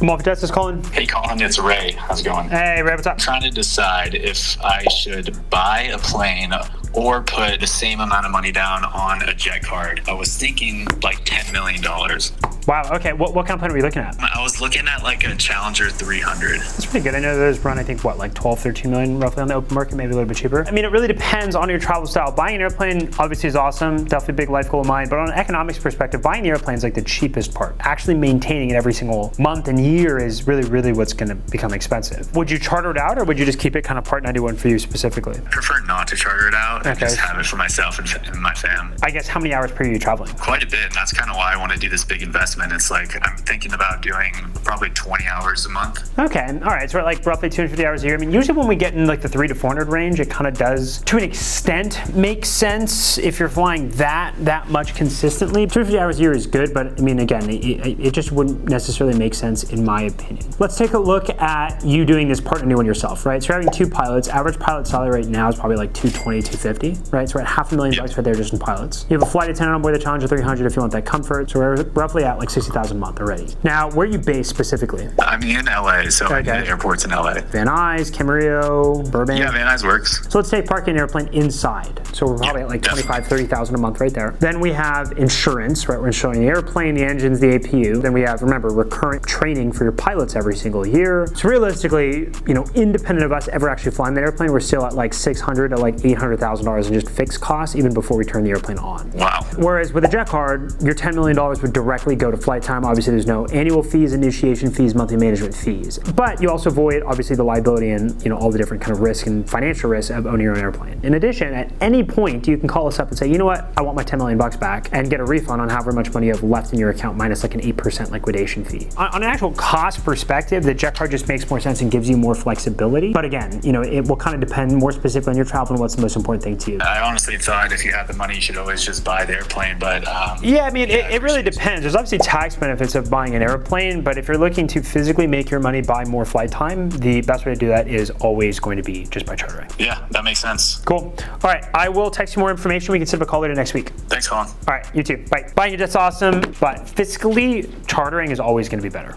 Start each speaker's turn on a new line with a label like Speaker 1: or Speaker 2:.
Speaker 1: Amalfi Jets is calling.
Speaker 2: Hey Colin, it's Ray. How's it going?
Speaker 1: Hey Ray, what's up?
Speaker 2: I'm trying to decide if I should buy a plane or put the same amount of money down on a jet card. I was thinking like $10 million.
Speaker 1: Wow, okay. What kind of plane are we looking at?
Speaker 2: I was looking at like a Challenger 300.
Speaker 1: That's pretty good. I know those run, I think, what, like 12, 13 million roughly on the open market, maybe a little bit cheaper. I mean, it really depends on your travel style. Buying an airplane obviously is awesome, definitely a big life goal of mine, but on an economics perspective, buying the airplane is like the cheapest part. Actually maintaining it every single month and year is really what's gonna become expensive. Would you charter it out or would you just keep it kind of Part 91 for you specifically?
Speaker 2: I prefer not to charter it out and just have it for myself and my fam.
Speaker 1: I guess how many hours per year are you traveling?
Speaker 2: Quite a bit, and that's kind of why I want to do this big investment. It's like I'm thinking about doing probably 20 hours a month.
Speaker 1: Okay, all right, so like roughly 250 hours a year. I mean, usually when we get in like the 300 to 400 range, it kind of does, to an extent, make sense if you're flying that much consistently. 250 hours a year is good, but I mean, again, it just wouldn't necessarily make sense in my opinion. Let's take a look at you doing this Part 91 yourself, right? So you're having two pilots. Average pilot salary right now is probably like 220, 250, right? So we're at $500,000 bucks right there just in pilots. You have a flight attendant on board the Challenger 300 if you want that comfort. So we're roughly at like 60,000 a month already. Now, where are you based specifically?
Speaker 2: I'm in LA, so the airport's in LA.
Speaker 1: Van Nuys, Camarillo, Burbank?
Speaker 2: Yeah, Van Nuys works.
Speaker 1: So let's take parking an airplane inside. So we're probably at like 25, 30,000 a month right there. Then we have insurance, right? We're insuring the airplane, the engines, the APU. Then we have, remember, recurrent training for your pilots every single year. So realistically, you know, independent of us ever actually flying that airplane, we're still at like $600,000 to like $800,000 in just fixed costs even before we turn the airplane on.
Speaker 2: Wow.
Speaker 1: Whereas with a jet card, your $10 million would directly go to flight time. Obviously, there's no annual fees, initiation fees, monthly management fees. But you also avoid, obviously, the liability and, you know, all the different kind of risk and financial risk of owning your own airplane. In addition, at any point, you can call us up and say, you know what, I want my $10 million back and get a refund on however much money you have left in your account minus like an 8% liquidation fee. On an actual cost perspective, the jet card just makes more sense and gives you more flexibility. But again, you know, it will kind of depend more specifically on your travel and what's the most important thing to you.
Speaker 2: I honestly thought if you have the money, you should always just buy the airplane, but
Speaker 1: yeah, I mean, it really depends. There's obviously tax benefits of buying an airplane, but if you're looking to physically make your money buy more flight time, the best way to do that is always going to be just by chartering.
Speaker 2: Yeah, that makes sense.
Speaker 1: Cool. All right, I will text you more information. We can set up a call later next week.
Speaker 2: Thanks, Colin.
Speaker 1: All right, you too. Bye. Buying your jet's awesome, but fiscally, chartering is always going to be better.